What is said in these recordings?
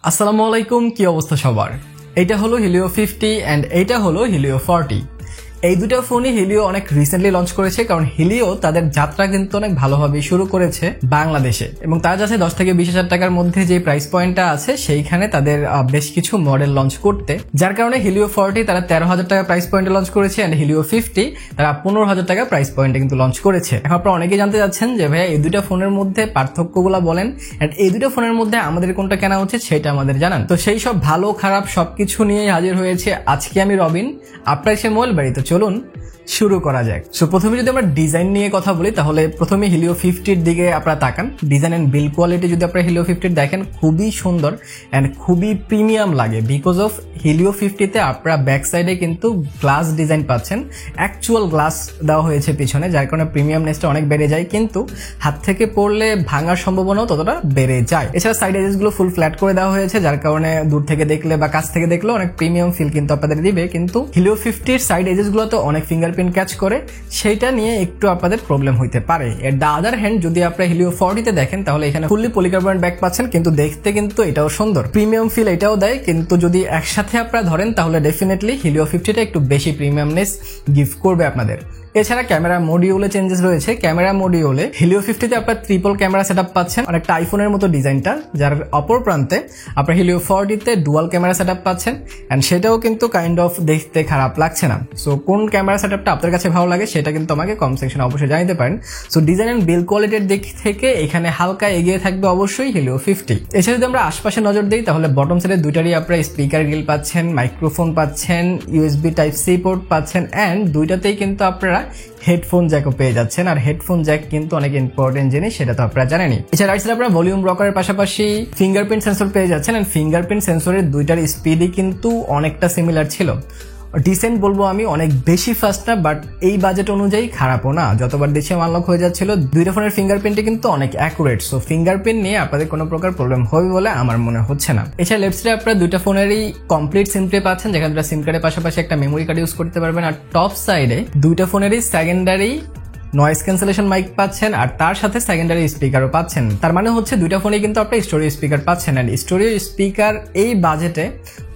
আসসালামু আলাইকুম, কি অবস্থা সবার। এটা হলো হিলিও 50 এন্ড এইটা হলো হিলিও 40। এই দুটো ফোনই হিলিও অনেক রিসেন্টলি লঞ্চ করেছে, কারণ হিলিও তাদের যাত্রা কিন্তু অনেক ভালোভাবে শুরু করেছে বাংলাদেশে, এবং তার কাছে 10 থেকে 20,000 টাকার মধ্যে যে প্রাইস পয়েন্টটা আছে সেইখানে তাদের বেশ কিছু মডেল লঞ্চ করতে, যার কারণে হিলিও 40 তারা 13,000 টাকা প্রাইস পয়েন্টে লঞ্চ করেছে এন্ড হিলিও 50 তারা 15,000 টাকা প্রাইস পয়েন্টে কিন্তু লঞ্চ করেছে। এখন আপনারা অনেকেই জানতে যাচ্ছেন যে ভাইয়া এই দুটো ফোনের মধ্যে পার্থক্যগুলো বলেন এন্ড এই দুটো ফোনের মধ্যে আমাদের কোনটা কেনা উচিত সেটা আমাদের জানান। তো সেই সব ভালো খারাপ সবকিছু নিয়ে হাজির হয়েছে আজকে আমি রবিন, আপনার সে মোবাইল বাড়িতে। চলুন শুরু করা যাক। সো প্রথমে যদি আমরা ডিজাইন নিয়ে কথা বলি, তাহলে প্রথমে হিলিও 50 দিকে আপনারা তাকান। ডিজাইন এন্ড বিল্ড কোয়ালিটি যদি আপনারা হিলিও 50 দেখেন, খুবই সুন্দর এন্ড খুবই প্রিমিয়াম লাগে। বিকজ অফ হিলিও 50 তে আপনারা ব্যাক সাইডে কিন্তু গ্লাস ডিজাইন পাচ্ছেন, অ্যাকচুয়াল গ্লাস দেওয়া হয়েছে পিছনে, যার কারণে প্রিমিয়ামনেসটা অনেক বেড়ে যায়, কিন্তু হাত থেকে পড়লে ভাঙার সম্ভাবনাও ততটা বেড়ে যায়। এছাড়া সাইড এজেস গুলো ফুল ফ্ল্যাট করে দেওয়া হয়েছে, যার কারণে দূর থেকে দেখলে বা কাছ থেকে দেখলে অনেক প্রিমিয়াম ফিল কিন্তু আপনাদের দিবে। কিন্তু হিলিও 50 সাইড এজেস গুলোতে অনেক ফিঙ্গারপ্রিন্ট ক্যাচ করে, সেইটা নিয়ে একটু আপনাদের প্রবলেম হইতে পারে। এর দ্য আদার হ্যান্ড যদি আপনারা হিলিও 40 তে দেখেন, তাহলে এখানে ফুললি পলিকার্বনেট ব্যাক পাচ্ছেন, কিন্তু দেখতে কিন্তু এটাও সুন্দর, প্রিমিয়াম ফিল এটাও দেয়। কিন্তু যদি একসাথে আপনারা ধরেন তাহলে ডেফিনেটলি হিলিও 50 টা একটু বেশি প্রিমিয়ামনেস গিফট করবে আপনাদের। এছাড়া ক্যামেরা মডিউলে চেঞ্জেস রয়েছে। ক্যামেরা মডিউলে হিলিও 50 তে আপনার ট্রিপল ক্যামেরা সেটআপ পাচ্ছেন, অনেকটা আইফোনের মতো ডিজাইনটা, যার অপর প্রান্তে আপনার হিলিও 40 তে ডুয়াল ক্যামেরা সেটআপ পাচ্ছেন এন্ড সেটাও কিন্তু কাইন্ড অফ দেখতে খারাপ লাগছে না। সো কোন ক্যামেরা সেটআপটা আপনার কাছে ভালো লাগে সেটা কিন্তু আমাকে কমেন্ট সেকশনে অবশ্যই জানাতে পারেন। সো ডিজাইন এন্ড বিল্ড কোয়ালিটির দিক থেকে এখানে হালকা এগিয়ে থাকবে অবশ্যই হিলিও 50। এছাড়া যদি আমরা আশপাশে নজর দিই, তাহলে বটম সাইডে দুইটারই আপনারা স্পিকার গ্রিল পাচ্ছেন, মাইক্রোফোন পাচ্ছেন, ইউএসবি টাইপ সি পোর্ট পাচ্ছেন এন্ড দুইটাতেই কিন্তু আপনারা হেডফোন জ্যাকও পেয়ে যাচ্ছেন। আর হেডফোন জ্যাক কিন্তু অনেক ইম্পর্টেন্ট জিনিস, সেটা তো আপনারা জানেনই। এছাড়া রাইট সাইডে আপনারা ভলিউম রকারের পাশাপাশি ফিঙ্গারপ্রিন্ট সেন্সর পেয়ে যাচ্ছেন এন্ড ফিঙ্গারপ্রিন্ট সেন্সরের দুইটার স্পিডই কিন্তু অনেকটা সিমিলার ছিল। ডিসেন্ট বলবো আমি, অনেক বেশি ফাস্ট না, বাট এই বাজেট অনুযায়ী খারাপও না। যতবার দিচ্ছে আনলক হয়ে যাচ্ছিল। দুইটা ফোনের ফিঙ্গারপ্রিন্টে কিন্তু অনেক অ্যাকুরেট। সো ফিঙ্গারপ্রিন্ট নিয়ে আপনাদের কোনো প্রকার প্রবলেম হবে বলে আমার মনে হচ্ছে না। এছাড়া লেফট সাইডে আপনারা দুইটা ফোনেরই কমপ্লিট সিম ট্রে পাচ্ছেন, যেখানে আপনারা সিম কার্ডের পাশাপাশি একটা মেমোরি কার্ড ইউজ করতে পারবেন। আর টপ সাইডে দুইটা ফোনেরই সেকেন্ডারি নয়েজ ক্যান্সেলেশন মাইক পাচ্ছেন আর তার সাথে সেকেন্ডারি স্পিকারও পাচ্ছেন। তার মানে হচ্ছে দুইটা ফোনে কিন্তু আপনি স্টোরিও স্পিকার পাচ্ছেন। এন্ড স্টোরিও স্পিকার এই বাজেটে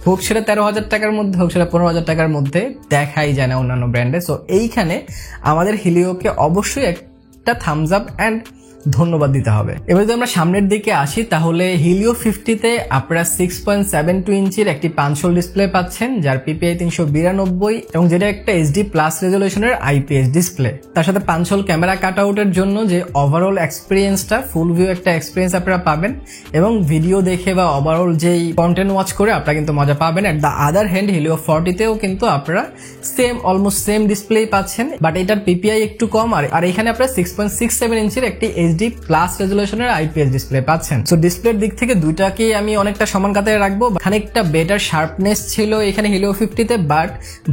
হোক সেটা 13,000 টাকার মধ্যে হোক সেটা 15,000 টাকার মধ্যে দেখাই যায় না অন্যান্য ব্র্যান্ডে। সো এইখানে আমাদের হিলিওকে অবশ্যই একটা থামস আপ অ্যান্ড ধন্যবাদ দিতে হবে। এবার যদি আমরা সামনের দিকে আসি, তাহলে হিলিও 50 তে আপনারা 6.72 ইঞ্চির একটি পাঞ্চ হোল ডিসপ্লে পাচ্ছেন, যার পিপিআই 392 এবং যেটা একটা এইচডি প্লাস রেজলিউশনের আইপিএস ডিসপ্লে। তার সাথে পাঞ্চ হোল ক্যামেরা কাট আউটের জন্য যে ওভারঅল এক্সপিরিয়েন্সটা, ফুল ভিউ একটা এক্সপিরিয়েন্স আপনারা পাবেন এবং ভিডিও দেখে বা ওভারঅল যেই কন্টেন্ট ওয়াচ করে আপনারা কিন্তু মজা পাবেন। At the other hand Helio 40 তেও কিন্তু আপনারা অলমোস্ট সেম ডিসপ্লে পাচ্ছেন, বাট এটার পিপিআই একটু কম। আর এখানে আপনারা 6.67 ইঞ্চির একটি এইচডি প্লাস রেজলিউশনের আইপিএস ডিসপ্লে পাচ্ছেন। সো ডিসপ্লের দিক থেকে দুইটাকে আমি অনেকটা সমান কাতারে রাখবো। খানিকটা বেটার শার্পনেস ছিল এখানে হিলিও 50 তে, বাট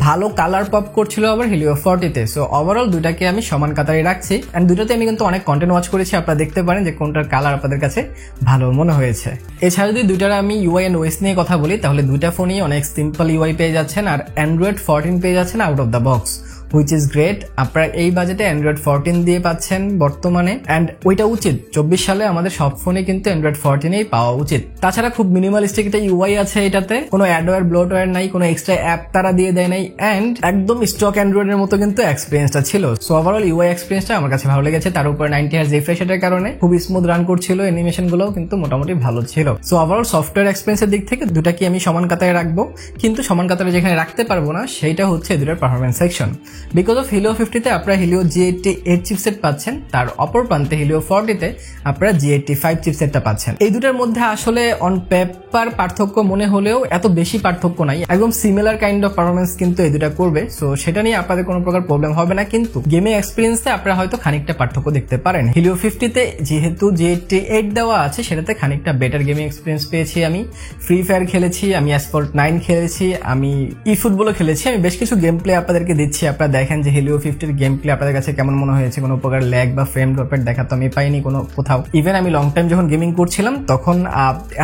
ভালো কালার পপ করছিল আবার হিলিও 40 তে। সো ওভারঅল দুইটাকে আমি সমান কাতারে রাখছি এন্ড দুইটাতে আমি কিন্তু অনেক কন্টেন্ট ওয়াচ করেছি, আপনারা দেখতে পারেন যে কোনটার কালার আপনাদের কাছে ভালো মনে হয়েছে। এছাড়া যদি দুইটার আমি ইউআই এন্ড ওএস নিয়ে কথা বলি, তাহলে দুইটা ফোনই অনেক সিম্পল ইউআই পেয়ে যাচ্ছেন আর অ্যান্ড্রয়েড 14 পেয়ে যাচ্ছেন out of the box, which is great. আপনারা এই বাজেটে অ্যান্ড্রয়েড 14 দিয়ে পাচ্ছেন বর্তমানে, অ্যান্ড ওইটা উচিত। 24 সালে আমাদের সব ফোনে কিন্তু অ্যান্ড্রয়েড 14 পাওয়া উচিত। তাছাড়া খুব মিনিমালিস্টিক একটা ইউআই আছে এটাতে, কোনো অ্যাডওয়্যার ব্লোটওয়্যার নাই, কোনো এক্সট্রা অ্যাপ তারা দিয়ে দেয় নাই, অ্যান্ড একদম স্টক অ্যান্ড্রয়েডের মতো কিন্তু এক্সপিরিয়েন্সটা ছিল। সো ওভারঅল ইউআই এক্সপিরিয়েন্সটা আমার কাছে ভালো লেগেছে। তার উপর 90 হার্জ রিফ্রেশ রেটের কারণে খুব স্মুথ রান করছিল, অ্যানিমেশন গুলোও কিন্তু মোটামুটি ভালো ছিল। সো ওভারঅল সফটওয়্যার এক্সপিরিয়েন্সের দিক থেকে দুটাকে আমি সমান কাতারে রাখবো, কিন্তু সমান কাতারে যেখানে রাখতে পারবো না সেইটা হচ্ছে দুটার performance section. Because of Helio 50 তে আপনারা হিলিও G88 চিপসেট পাচ্ছেন, তার অপর প্রান্তে হিলিও 40 তে আপনারা G85 চিপসেটটা পাচ্ছেন। এই দুটার মধ্যে আসলে অন পেপার পার্থক্য মনে হলেও এত বেশি পার্থক্য নাই, একদম সিমিলার কাইন্ড অফ পারফরমেন্স কিন্তু এই দুটা করবে। সো সেটা নিয়ে আপনাদের কোনো প্রকার প্রবলেম হবে না, কিন্তু গেমিং এক্সপিরিয়েন্সে আপনারা হয়তো খানিকটা পার্থক্য দেখতে পারেন। হিলিও 50 তে যেহেতু G88 দেওয়া আছে, সেটাতে খানিকটা বেটার গেমিং এক্সপিরিয়েন্স পেয়েছি। আমি ফ্রি ফায়ার খেলেছি, আমি অ্যাসফল্ট 9 খেলেছি, আমি ই ফুটবলও খেলেছি, আমি বেশ কিছু গেম প্লে আপনাদেরকে দিচ্ছি, আপনারা দেখেন যে হিলিও 50 এর গেম প্লে আপনাদের কাছে কেমন মনে হয়েছে, কোনো প্রকার ল্যাগ বা ফ্রেম ড্রপের দেখা তো আমি পাইনি কোনো কোথাও। ইভেন আমি লং টাইম যখন গেমিং করছিলাম তখন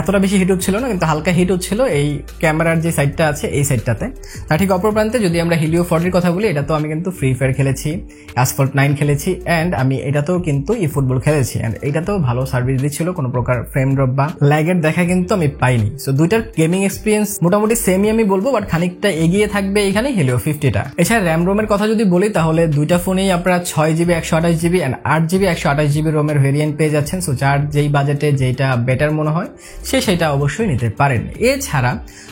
এতটা বেশি হিট হচ্ছিল না, কিন্তু হালকা হিট হচ্ছিল এই ক্যামেরার যে সাইডটা আছে এই সাইডটাতে। তার ঠিক অপর প্রান্তে যদি আমরা হিলিও 40 কথা বলি, এটা তো আমি কিন্তু ফ্রি ফায়ার খেলেছি, অ্যাসফল্ট 9 খেলেছি, অ্যান্ড আমি এটাতেও কিন্তু ই ফুটবল খেলেছি, অ্যান্ড এটাতেও ভালো সার্ভিস দিচ্ছিল, কোনো প্রকার ফ্রেম ড্রপ বা ল্যাগের দেখা কিন্তু আমি পাইনি। সো দুইটার গেমিং এক্সপিরিয়েন্স মোটামুটি সেমই আমি বলবো, বাট খানিকটা এগিয়ে থাকবে এখানে হিলিও 50টা। এছাড়া র্যাম রোমের কথা যদি বলি তাহলে দুইটা ফোনেই আপনারা 6GB 128GB and 8GB 128GB রোমের ভেরিয়েন্ট পেয়ে যাচ্ছেন। সো যার যেই বাজেটে যেটা বেটার মনে হয় সেটা অবশ্যই নিতে পারেন। এছাড়া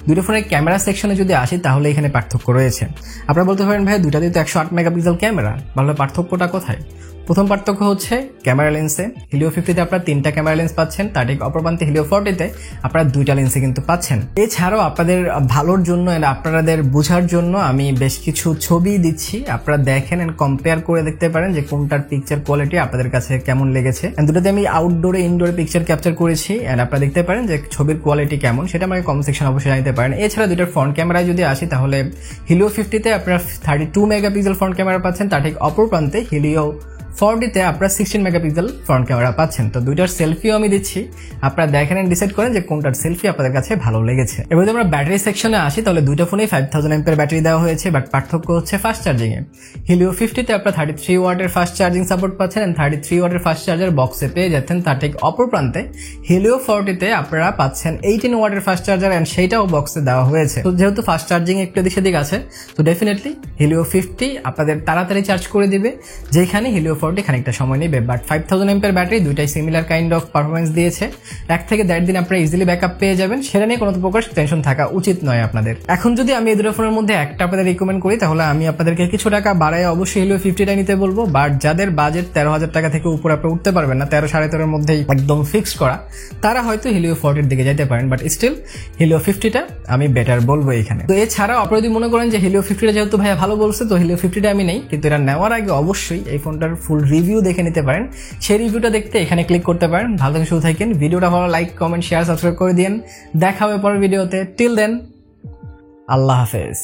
দুটো ফোনের ক্যামেরা সেকশনে যদি আসি তাহলে এখানে পার্থক্য রয়েছে। আপনারা বলতে পারেন ভাই দুইটাতেই তো 108 মেগাপিক্সেল ক্যামেরা, ভালো পার্থক্যটা কোথায়? প্রথম পার্থক্য হচ্ছে ক্যামেরা লেন্সে। হিলিও 50তে আপনারা 3টা ক্যামেরা লেন্স পাচ্ছেন, তার ঠিক অপর প্রান্তে হিলিও 40তে আপনারা 2টা লেন্সে কিন্তু পাচ্ছেন। এছাড়াও আপনাদের ভালোর জন্য এন্ড আপনাদের বোঝার জন্য আমি বেশ কিছু ছবি দিচ্ছি, আপনারা দেখেন এন্ড কম্পেয়ার করে দেখতে পারেন যে কোনটার পিকচার কোয়ালিটি আপনাদের কাছে কেমন লেগেছে। দুটোতে আমি আউটডোরে ইনডোরে পিকচার ক্যাপচার করেছি, এন্ড আপনারা দেখতে পারেন যে ছবির কোয়ালিটি কেমন, সেটা আমাকে কমেন্ট সেকশন অবশ্যই জানাতে পারেন। এছাড়া দুটোর ফ্রন্ট ক্যামেরায় যদি আসি তাহলে হিলিও 50তে আপনারা 32 মেগাপিক্সেল ফ্রন্ট ক্যামেরা পাচ্ছেন, তার ঠিক অপর প্রান্তে হিলিও 40তে আপনারা 16 মেগাপিক্সেল ফ্রন্ট ক্যামেরা পাচ্ছেন। তো দুইটার সেলফিও আমি দিচ্ছি, আপনারা দেখেন এন্ড ডিসাইড করেন যে কোনটার সেলফি আপনাদের কাছে ভালো লেগেছে। এবার যদি আমরা ব্যাটারি সেকশনে আসি তাহলে দুইটা ফোনেই 5000 এমপিআর ব্যাটারি দেওয়া হয়েছে, বাট পার্থক্য হচ্ছে ফাস্ট চার্জিং এ। হিলিও 50তে আপনারা 33 ওয়াটের ফাস্ট চার্জিং সাপোর্ট পাচ্ছেন এন্ড 33 ওয়াটের ফাস্ট চার্জার বক্সে পেয়ে যাচ্ছেন, তার ঠিক অপর প্রান্তে হিলিও 40তে আপনারা পাচ্ছেন 18 ওয়াটের ফাস্ট চার্জার এন্ড সেইটাও বক্সে দেওয়া হয়েছে। তো যেহেতু ফাস্ট চার্জিং একটু এদিক সেদিক আছে, তো ডেফিনেটলি হিলিও 50 আপনাদের তাড়াতাড়ি চার্জ করে দিবে, যেখানে হিলিও 40 খানিকটা সময় নেবে। বাট 5000 এমপিআর ব্যাটারি দুইটাই সিমিলার কাইন্ড অফ পারফরমেন্স দিয়েছে, 1 থেকে 1.5 দিন আপনারা ইজিলি ব্যাকআপ পেয়ে যাবেন, সেটা নিয়ে কোনো প্রকার টেনশন থাকা উচিত নয় আপনাদের। এখন যদি আমি এই দুটো ফোনের মধ্যে একটা আপনাদের রিকমেন্ড করি তাহলে আমি আপনাদেরকে কিছু টাকা বাড়ায় অবশ্যই হিলিও 50টা নিতে বলবো, বাট যাদের বাজেট 13,000 টাকা থেকে উপরে আপনি উঠতে পারবেন না, 13-13.5 মধ্যেই একদম ফিক্সড করা, তারা হয়তো হিলিও 40 দিকে যাইতে পারেন, বাট স্টিল হিলিও 50টা আমি বেটার বলবো এখানে। তো এছাড়াও আপনারা যদি মনে করেন যে হিলিও 50টা যেহেতু ভাইয়া ভালো বলছে তো হিলিও 50টা আমি নেই, কিন্তু এটা নেওয়ার আগে অবশ্যই এই ফোনটার ফুল রিভিউ দেখে নিতে পারেন। সেই রিভিউটা দেখতে এখানে ক্লিক করতে পারেন। ভালো থেকে শুরু থাকেন, ভিডিওটা ভালো লাইক কমেন্ট শেয়ার সাবস্ক্রাইব করে দিন। দেখা হবে পরের ভিডিওতে। টিল দেন, আল্লাহ হাফেজ।